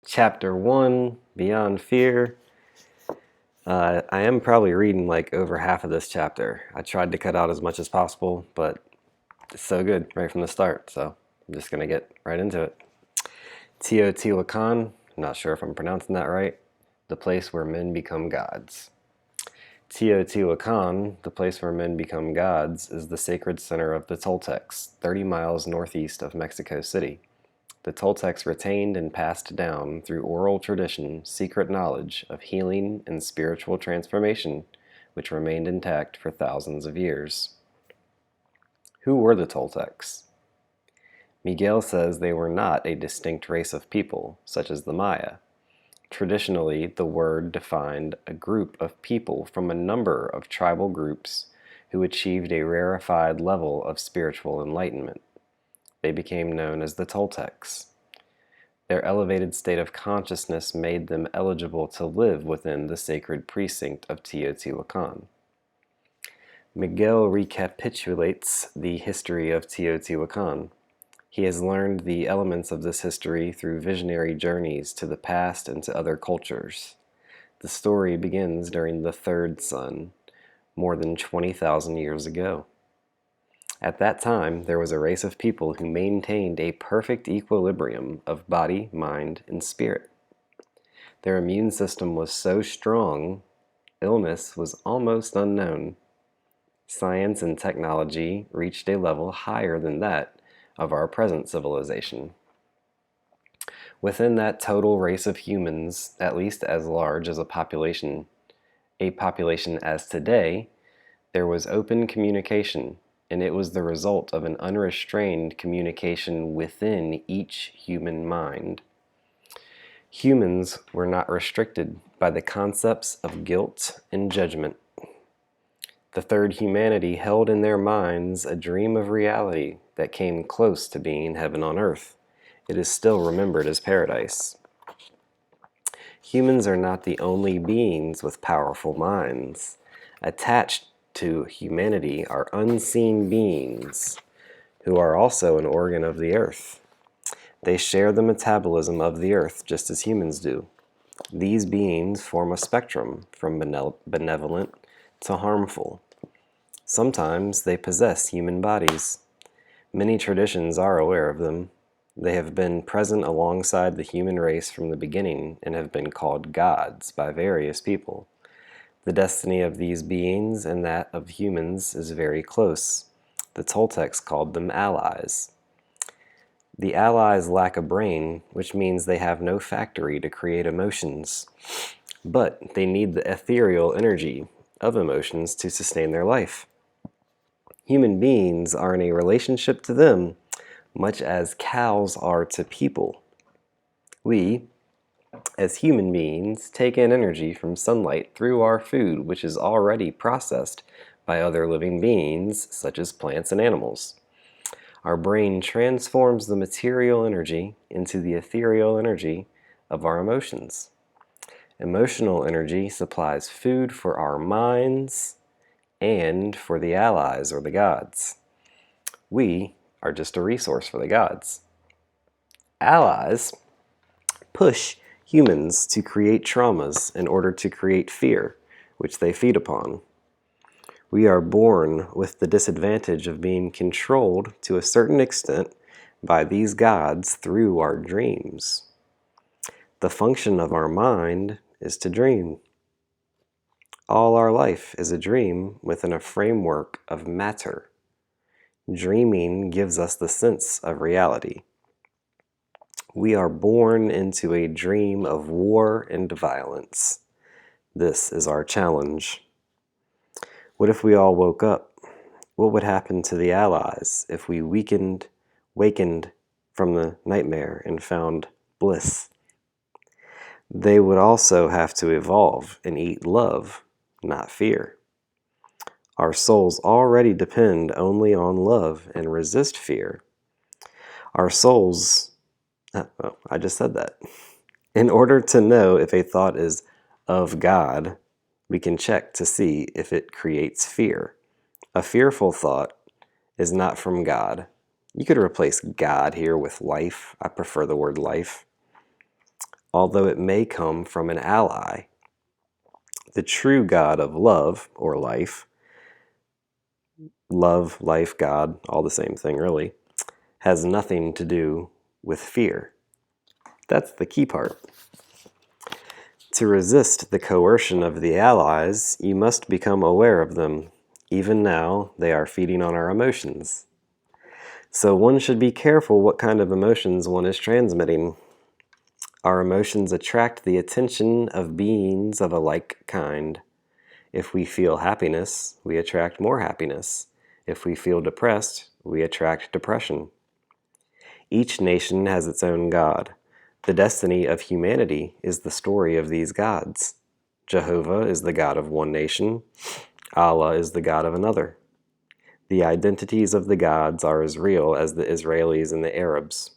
Chapter 1, Beyond Fear. I am probably reading like over half of this chapter. I tried to cut out as much as possible, but it's so good right from the start, so I'm just going to get right into it. Teotihuacan, not sure if I'm pronouncing that right, the place where men become gods. Teotihuacan, the place where men become gods, is the sacred center of the Toltecs, 30 miles northeast of Mexico City. The Toltecs retained and passed down through oral tradition secret knowledge of healing and spiritual transformation, which remained intact for thousands of years. Who were the Toltecs? Miguel says they were not a distinct race of people, such as the Maya. Traditionally, the word defined a group of people from a number of tribal groups who achieved a rarefied level of spiritual enlightenment. They became known as the Toltecs. Their elevated state of consciousness made them eligible to live within the sacred precinct of Teotihuacan. Miguel recapitulates the history of Teotihuacan. He has learned the elements of this history through visionary journeys to the past and to other cultures. The story begins during the third sun, more than 20,000 years ago. At that time, there was a race of people who maintained a perfect equilibrium of body, mind, and spirit. Their immune system was so strong, illness was almost unknown. Science and technology reached a level higher than that of our present civilization. Within that total race of humans, at least as large as a population as today, there was open communication, and it was the result of an unrestrained communication within each human mind. Humans were not restricted by the concepts of guilt and judgment. The third humanity held in their minds a dream of reality that came close to being heaven on earth. It is still remembered as paradise. Humans are not the only beings with powerful minds. Attached to humanity are unseen beings who are also an organ of the earth. They share the metabolism of the earth just as humans do. These beings form a spectrum from benevolent to harmful. Sometimes they possess human bodies. Many traditions are aware of them. They have been present alongside the human race from the beginning and have been called gods by various people. The destiny of these beings and that of humans is very close. The Toltecs called them allies. The allies lack a brain, which means they have no factory to create emotions. But they need the ethereal energy of emotions to sustain their life. Human beings are in a relationship to them, much as cows are to people. We, as human beings, take in energy from sunlight through our food, which is already processed by other living beings, such as plants and animals. Our brain transforms the material energy into the ethereal energy of our emotions. Emotional energy supplies food for our minds and for the allies or the gods. We are just a resource for the gods. Allies push humans to create traumas in order to create fear, which they feed upon. We are born with the disadvantage of being controlled to a certain extent by these gods through our dreams. The function of our mind is to dream. All our life is a dream within a framework of matter. Dreaming gives us the sense of reality. We are born into a dream of war and violence. This is our challenge. What if we all woke up? What would happen to the allies if we wakened from the nightmare and found bliss? They would also have to evolve and eat love, not fear. Our souls already depend only on love and resist fear. Our souls, I just said that. In order to know if a thought is of God, we can check to see if it creates fear. A fearful thought is not from God. You could replace God here with life. I prefer the word life. although it may come from an ally. The true God of love, or life, love, life, God, all the same thing really, has nothing to do with fear. That's the key part. To resist the coercion of the allies, you must become aware of them. Even now, they are feeding on our emotions. So one should be careful what kind of emotions one is transmitting. Our emotions attract the attention of beings of a like kind. If we feel happiness, we attract more happiness. If we feel depressed, we attract depression. Each nation has its own god. The destiny of humanity is the story of these gods. Jehovah is the god of one nation. Allah is the god of another. The identities of the gods are as real as the Israelis and the Arabs.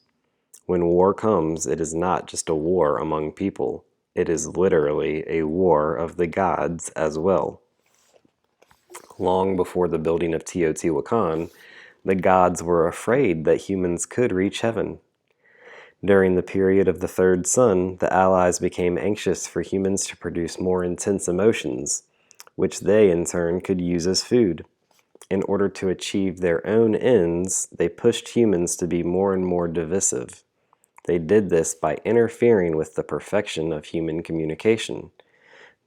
When war comes, it is not just a war among people. It is literally a war of the gods as well. Long before the building of Teotihuacan, the gods were afraid that humans could reach heaven. During the period of the third sun, the allies became anxious for humans to produce more intense emotions, which they in turn could use as food. In order to achieve their own ends, they pushed humans to be more and more divisive. They did this by interfering with the perfection of human communication.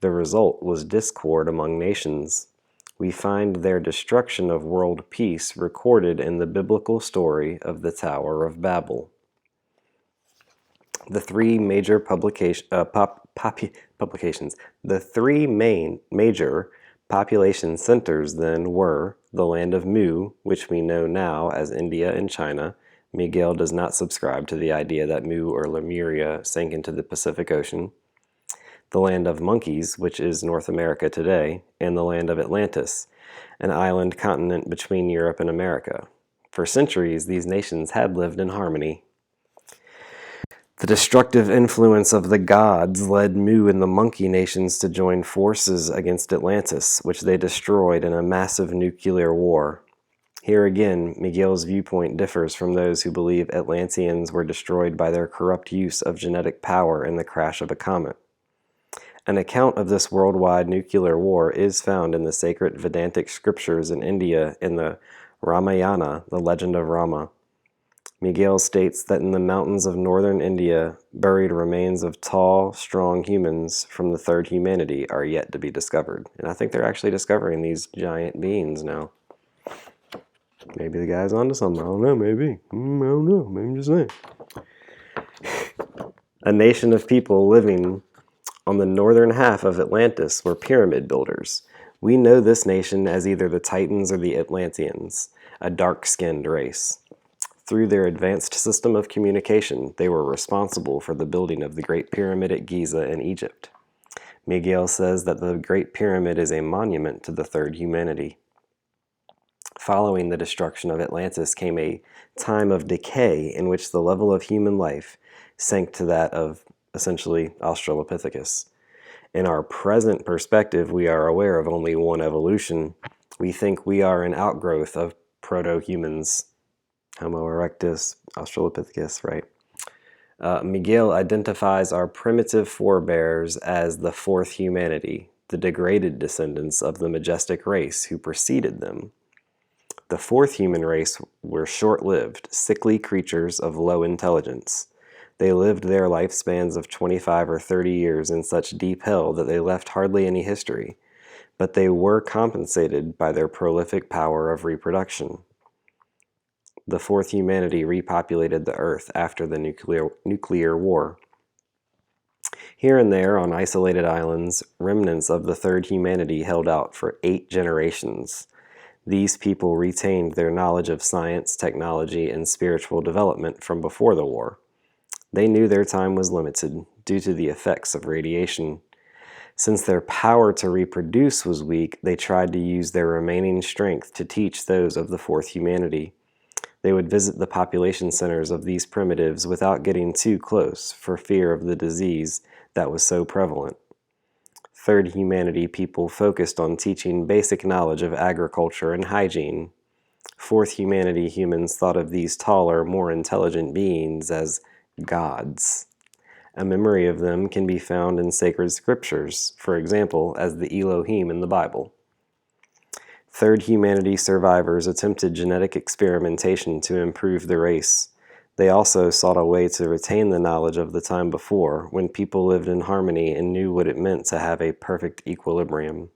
The result was discord among nations. We find their destruction of world peace recorded in the biblical story of the Tower of Babel. The three major publications, the three major population centers then were the land of Mu, which we know now as India and China. Miguel does not subscribe to the idea that Mu or Lemuria sank into the Pacific Ocean. The land of monkeys, which is North America today, and the land of Atlantis, an island continent between Europe and America. For centuries, these nations had lived in harmony. The destructive influence of the gods led Mu and the monkey nations to join forces against Atlantis, which they destroyed in a massive nuclear war. Here again, Miguel's viewpoint differs from those who believe Atlanteans were destroyed by their corrupt use of genetic power in the crash of a comet. An account of this worldwide nuclear war is found in the sacred Vedantic scriptures in India in the Ramayana, the legend of Rama. Miguel states that in the mountains of northern India, buried remains of tall, strong humans from the third humanity are yet to be discovered. And I think they're actually discovering these giant beings now. Maybe the guy's onto something. I don't know, maybe. I don't know. Maybe I'm just saying. A nation of people living on the northern half of Atlantis were pyramid builders. We know this nation as either the Titans or the Atlanteans, a dark-skinned race. Through their advanced system of communication, they were responsible for the building of the Great Pyramid at Giza in Egypt. Miguel says that the Great Pyramid is a monument to the third humanity. Following the destruction of Atlantis came a time of decay in which the level of human life sank to that of, essentially, Australopithecus. In our present perspective, we are aware of only one evolution. We think we are an outgrowth of proto-humans. Homo erectus, Australopithecus, right? Miguel identifies our primitive forebears as the fourth humanity, the degraded descendants of the majestic race who preceded them. The fourth human race were short-lived, sickly creatures of low intelligence. They lived their lifespans of 25 or 30 years in such deep hell that they left hardly any history, but they were compensated by their prolific power of reproduction. The fourth humanity repopulated the earth after the nuclear war. Here and there, on isolated islands, remnants of the third humanity held out for 8 generations. These people retained their knowledge of science, technology, and spiritual development from before the war. They knew their time was limited due to the effects of radiation. Since their power to reproduce was weak, they tried to use their remaining strength to teach those of the fourth humanity. They would visit the population centers of these primitives without getting too close for fear of the disease that was so prevalent. Third humanity people focused on teaching basic knowledge of agriculture and hygiene. Fourth humanity humans thought of these taller, more intelligent beings as gods. A memory of them can be found in sacred scriptures, for example, as the Elohim in the Bible. Third humanity survivors attempted genetic experimentation to improve the race. They also sought a way to retain the knowledge of the time before, when people lived in harmony and knew what it meant to have a perfect equilibrium.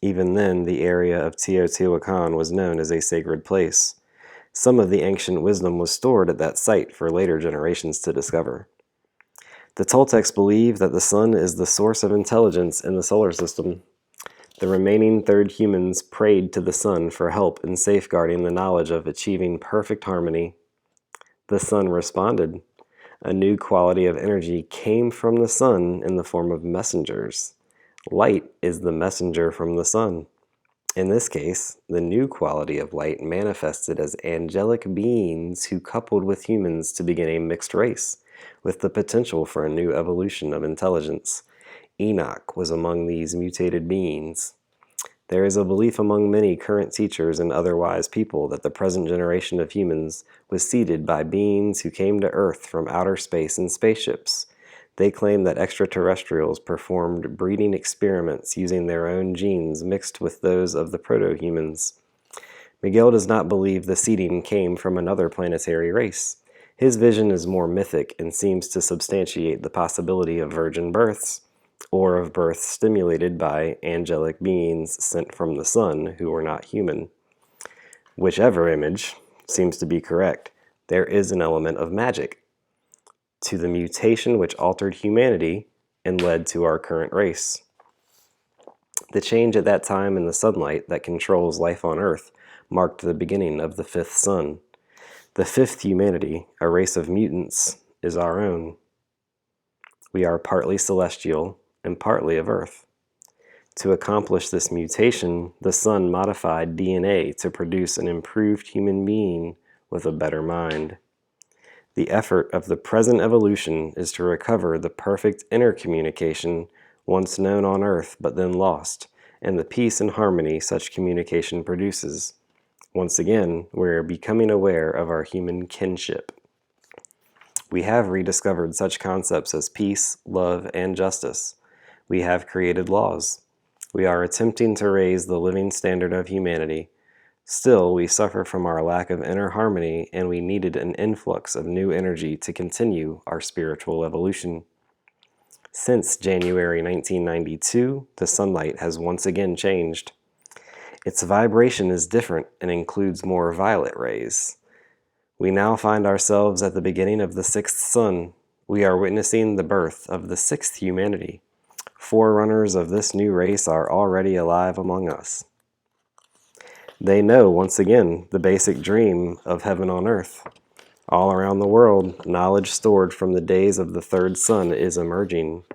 Even then, the area of Teotihuacan was known as a sacred place. Some of the ancient wisdom was stored at that site for later generations to discover. The Toltecs believe that the sun is the source of intelligence in the solar system. The remaining third humans prayed to the sun for help in safeguarding the knowledge of achieving perfect harmony. The sun responded. A new quality of energy came from the sun in the form of messengers. Light is the messenger from the sun. In this case, the new quality of light manifested as angelic beings who coupled with humans to begin a mixed race, with the potential for a new evolution of intelligence. Enoch was among these mutated beings. There is a belief among many current teachers and other wise people that the present generation of humans was seeded by beings who came to Earth from outer space in spaceships. They claim that extraterrestrials performed breeding experiments using their own genes mixed with those of the proto-humans. Miguel does not believe the seeding came from another planetary race. His vision is more mythic and seems to substantiate the possibility of virgin births, or of births stimulated by angelic beings sent from the sun who are not human. Whichever image seems to be correct, there is an element of magic to the mutation which altered humanity and led to our current race. The change at that time in the sunlight that controls life on Earth marked the beginning of the fifth sun. The fifth humanity, a race of mutants, is our own. We are partly celestial and partly of Earth. To accomplish this mutation, the sun modified DNA to produce an improved human being with a better mind. The effort of the present evolution is to recover the perfect intercommunication once known on Earth but then lost, and the peace and harmony such communication produces. Once again, we are becoming aware of our human kinship. We have rediscovered such concepts as peace, love, and justice. We have created laws. We are attempting to raise the living standard of humanity. Still, we suffer from our lack of inner harmony, and we needed an influx of new energy to continue our spiritual evolution. Since January 1992, the sunlight has once again changed. Its vibration is different and includes more violet rays. We now find ourselves at the beginning of the sixth sun. We are witnessing the birth of the sixth humanity. Forerunners of this new race are already alive among us. They know, once again, the basic dream of heaven on earth. All around the world, knowledge stored from the days of the third sun is emerging.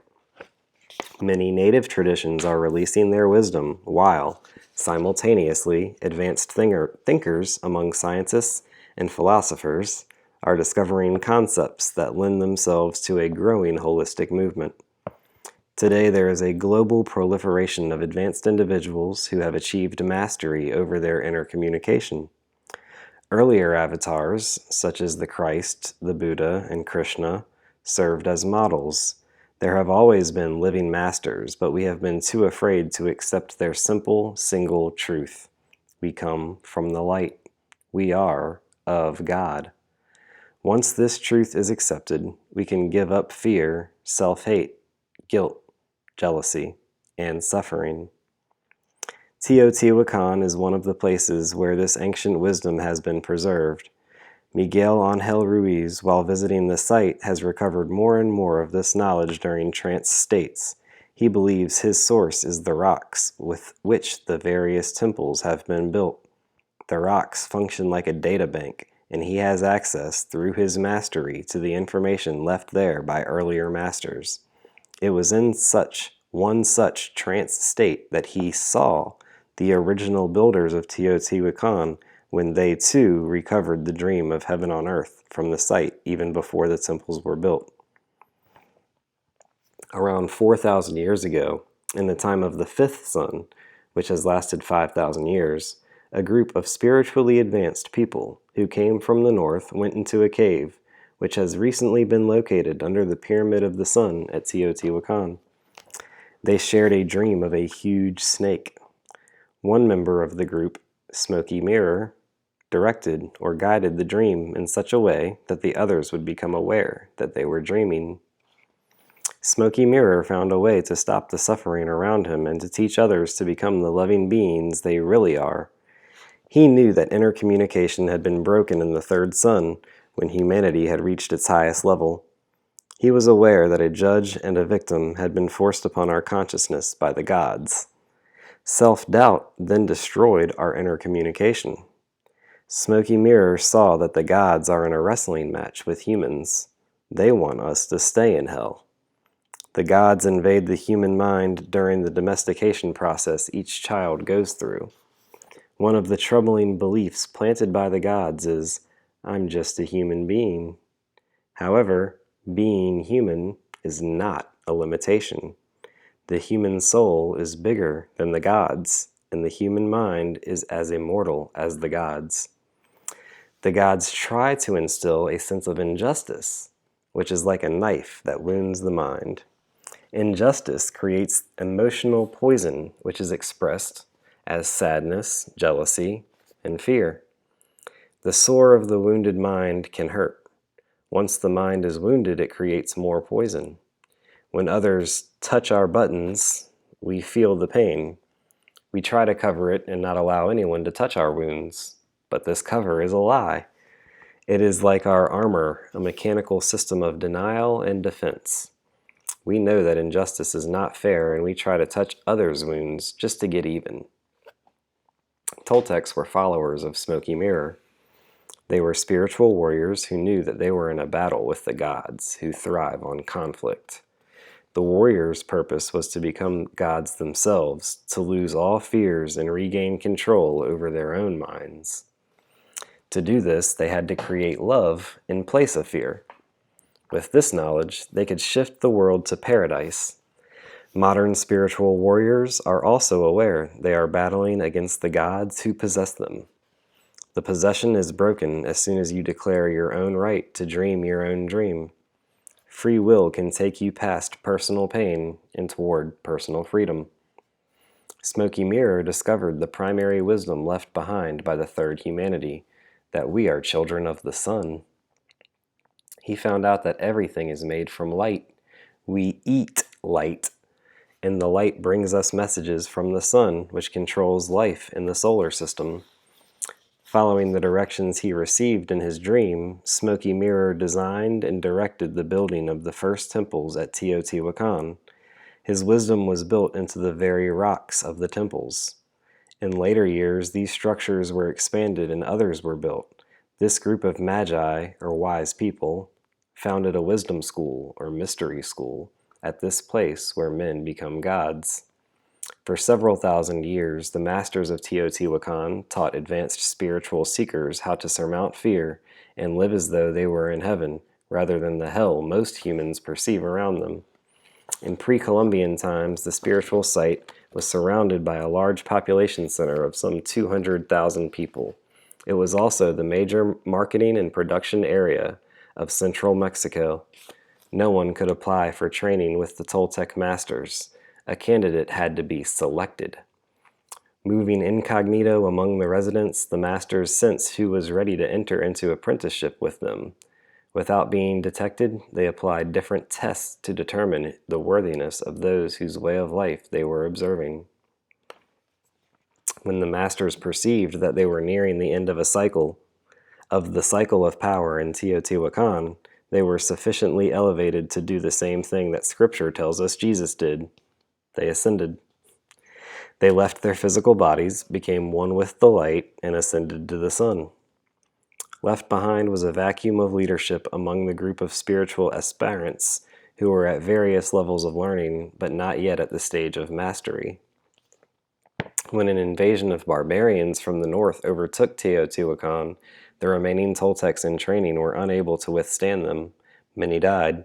Many native traditions are releasing their wisdom, while, simultaneously, advanced thinkers among scientists and philosophers are discovering concepts that lend themselves to a growing holistic movement. Today, there is a global proliferation of advanced individuals who have achieved mastery over their inner communication. Earlier avatars, such as the Christ, the Buddha, and Krishna, served as models. There have always been living masters, but we have been too afraid to accept their simple, single truth. We come from the light. We are of God. Once this truth is accepted, we can give up fear, self-hate, guilt, jealousy, and suffering. Teotihuacan is one of the places where this ancient wisdom has been preserved. Miguel Angel Ruiz, while visiting the site, has recovered more and more of this knowledge during trance states. He believes his source is the rocks with which the various temples have been built. The rocks function like a data bank, and he has access, through his mastery, to the information left there by earlier masters. It was in one such trance state that he saw the original builders of Teotihuacan when they too recovered the dream of heaven on earth from the site even before the temples were built. Around 4,000 years ago, in the time of the fifth sun, which has lasted 5,000 years, a group of spiritually advanced people who came from the north went into a cave which has recently been located under the Pyramid of the Sun at Teotihuacan. They shared a dream of a huge snake. One member of the group, Smoky Mirror, directed or guided the dream in such a way that the others would become aware that they were dreaming. Smoky Mirror found a way to stop the suffering around him and to teach others to become the loving beings they really are. He knew that intercommunication had been broken in the third sun when humanity had reached its highest level. He was aware that a judge and a victim had been forced upon our consciousness by the gods. Self-doubt then destroyed our intercommunication. Smoky Mirror saw that the gods are in a wrestling match with humans. They want us to stay in hell. The gods invade the human mind during the domestication process each child goes through. One of the troubling beliefs planted by the gods is, I'm just a human being. However, being human is not a limitation. The human soul is bigger than the gods, and the human mind is as immortal as the gods. The gods try to instill a sense of injustice, which is like a knife that wounds the mind. Injustice creates emotional poison, which is expressed as sadness, jealousy, and fear. The sore of the wounded mind can hurt. Once the mind is wounded, it creates more poison. When others touch our buttons, we feel the pain. We try to cover it and not allow anyone to touch our wounds. But this cover is a lie. It is like our armor, a mechanical system of denial and defense. We know that injustice is not fair, and we try to touch others' wounds just to get even. Toltecs were followers of Smoky Mirror. They were spiritual warriors who knew that they were in a battle with the gods, who thrive on conflict. The warriors' purpose was to become gods themselves, to lose all fears and regain control over their own minds. To do this, they had to create love in place of fear. With this knowledge, they could shift the world to paradise. Modern spiritual warriors are also aware they are battling against the gods who possess them. The possession is broken as soon as you declare your own right to dream your own dream. Free will can take you past personal pain and toward personal freedom. Smoky Mirror discovered the primary wisdom left behind by the third humanity, that we are children of the sun. He found out that everything is made from light. We eat light, and the light brings us messages from the sun, which controls life in the solar system. Following the directions he received in his dream, Smoky Mirror designed and directed the building of the first temples at Teotihuacan. His wisdom was built into the very rocks of the temples. In later years, these structures were expanded and others were built. This group of magi, or wise people, founded a wisdom school, or mystery school, at this place where men become gods. For several thousand years, the masters of Teotihuacan taught advanced spiritual seekers how to surmount fear and live as though they were in heaven, rather than the hell most humans perceive around them. In pre-Columbian times, the spiritual site was surrounded by a large population center of some 200,000 people. It was also the major marketing and production area of central Mexico. No one could apply for training with the Toltec masters. A candidate had to be selected. Moving incognito among the residents, the masters sensed who was ready to enter into apprenticeship with them. Without being detected, they applied different tests to determine the worthiness of those whose way of life they were observing. When the masters perceived that they were nearing the end of the cycle of power in Teotihuacan, they were sufficiently elevated to do the same thing that Scripture tells us Jesus did. They ascended. They left their physical bodies, became one with the light, and ascended to the sun. Left behind was a vacuum of leadership among the group of spiritual aspirants who were at various levels of learning, but not yet at the stage of mastery. When an invasion of barbarians from the north overtook Teotihuacan, the remaining Toltecs in training were unable to withstand them. Many died.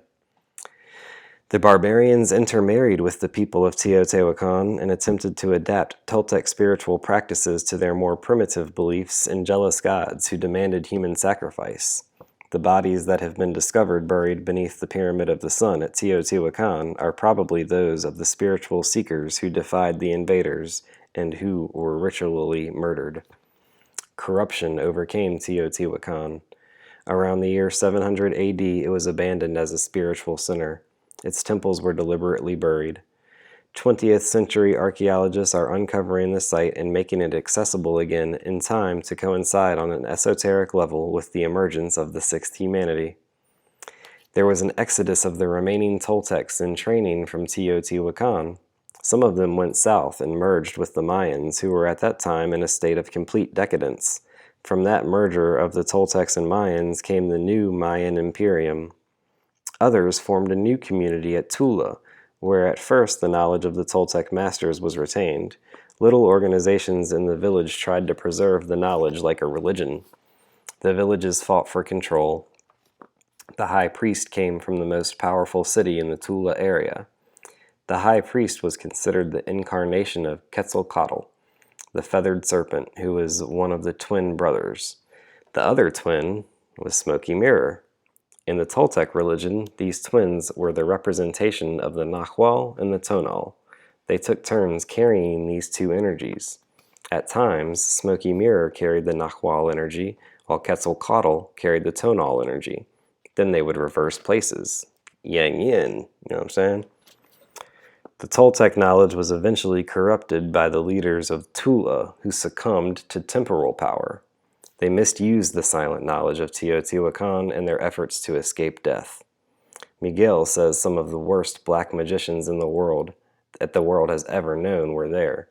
The barbarians intermarried with the people of Teotihuacan and attempted to adapt Toltec spiritual practices to their more primitive beliefs in jealous gods who demanded human sacrifice. The bodies that have been discovered buried beneath the Pyramid of the Sun at Teotihuacan are probably those of the spiritual seekers who defied the invaders and who were ritually murdered. Corruption overcame Teotihuacan. Around the year 700 AD, it was abandoned as a spiritual center. Its temples were deliberately buried. 20th century archaeologists are uncovering the site and making it accessible again in time to coincide on an esoteric level with the emergence of the sixth humanity. There was an exodus of the remaining Toltecs in training from Teotihuacan. Some of them went south and merged with the Mayans, who were at that time in a state of complete decadence. From that merger of the Toltecs and Mayans came the new Mayan Imperium. Others formed a new community at Tula, where at first the knowledge of the Toltec masters was retained. Little organizations in the village tried to preserve the knowledge like a religion. The villages fought for control. The high priest came from the most powerful city in the Tula area. The high priest was considered the incarnation of Quetzalcoatl, the feathered serpent, who was one of the twin brothers. The other twin was Smoky Mirror. In the Toltec religion, these twins were the representation of the Nahual and the Tonal. They took turns carrying these two energies. At times, Smoky Mirror carried the Nahual energy, while Quetzalcoatl carried the Tonal energy. Then they would reverse places. Yang yin, you know what I'm saying? The Toltec knowledge was eventually corrupted by the leaders of Tula, who succumbed to temporal power. They misused the silent knowledge of Teotihuacan in their efforts to escape death. Miguel says some of the worst black magicians in the world that the world has ever known were there.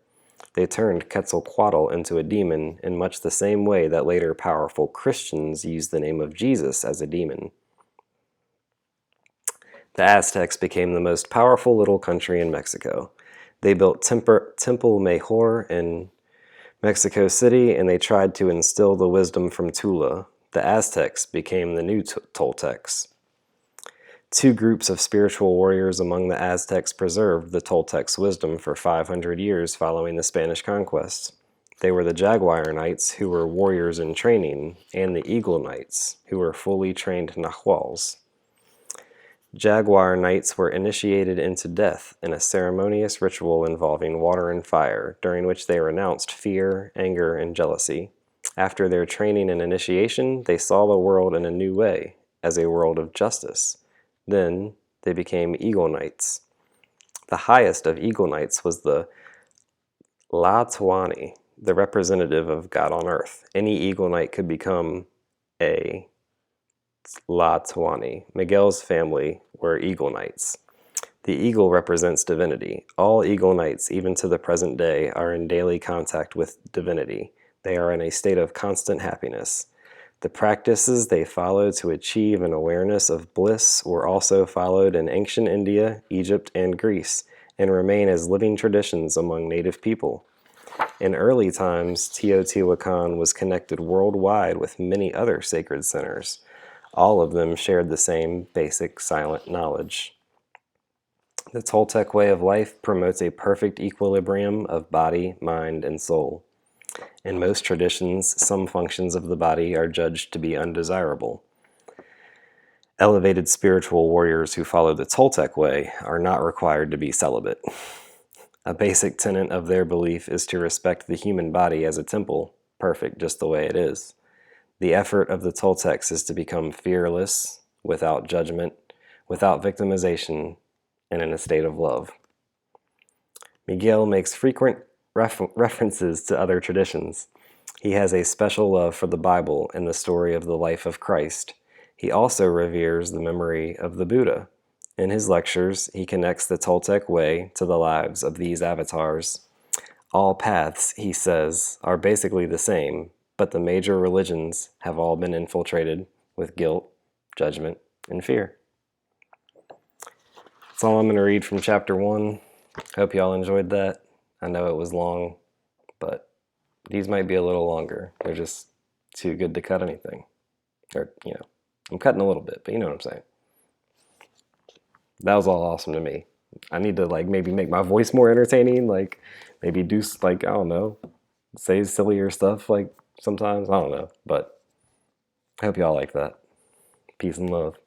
They turned Quetzalcoatl into a demon in much the same way that later powerful Christians used the name of Jesus as a demon. The Aztecs became the most powerful little country in Mexico. They built Temple Mejor in Mexico City, and they tried to instill the wisdom from Tula. The Aztecs became the new Toltecs. Two groups of spiritual warriors among the Aztecs preserved the Toltecs' wisdom for 500 years following the Spanish conquest. They were the Jaguar Knights, who were warriors in training, and the Eagle Knights, who were fully trained Nahuals. Jaguar Knights were initiated into death in a ceremonious ritual involving water and fire, during which they renounced fear, anger, and jealousy. After their training and initiation, they saw the world in a new way, as a world of justice. Then they became Eagle Knights. The highest of Eagle Knights was the Tlatoani, the representative of God on earth. Any Eagle Knight could become a Tlatoani. Miguel's family were Eagle Knights. The eagle represents divinity. All Eagle Knights, even to the present day, are in daily contact with divinity. They are in a state of constant happiness. The practices they follow to achieve an awareness of bliss were also followed in ancient India, Egypt, and Greece, and remain as living traditions among native people. In early times, Teotihuacan was connected worldwide with many other sacred centers. All of them shared the same basic silent knowledge. The Toltec way of life promotes a perfect equilibrium of body, mind, and soul. In most traditions, some functions of the body are judged to be undesirable. Elevated spiritual warriors who follow the Toltec way are not required to be celibate. A basic tenet of their belief is to respect the human body as a temple, perfect just the way it is. The effort of the Toltecs is to become fearless, without judgment, without victimization, and in a state of love. Miguel makes frequent references to other traditions. He has a special love for the Bible and the story of the life of Christ. He also reveres the memory of the Buddha. In his lectures, he connects the Toltec way to the lives of these avatars. All paths, he says, are basically the same, but the major religions have all been infiltrated with guilt, judgment, and fear. That's all I'm going to read from chapter 1. Hope y'all enjoyed that. I know it was long, but these might be a little longer. They're just too good to cut anything. Or, I'm cutting a little bit, but you know what I'm saying. That was all awesome to me. I need to maybe make my voice more entertaining, maybe do I don't know, say sillier stuff sometimes. I don't know, but I hope y'all like that. Peace and love.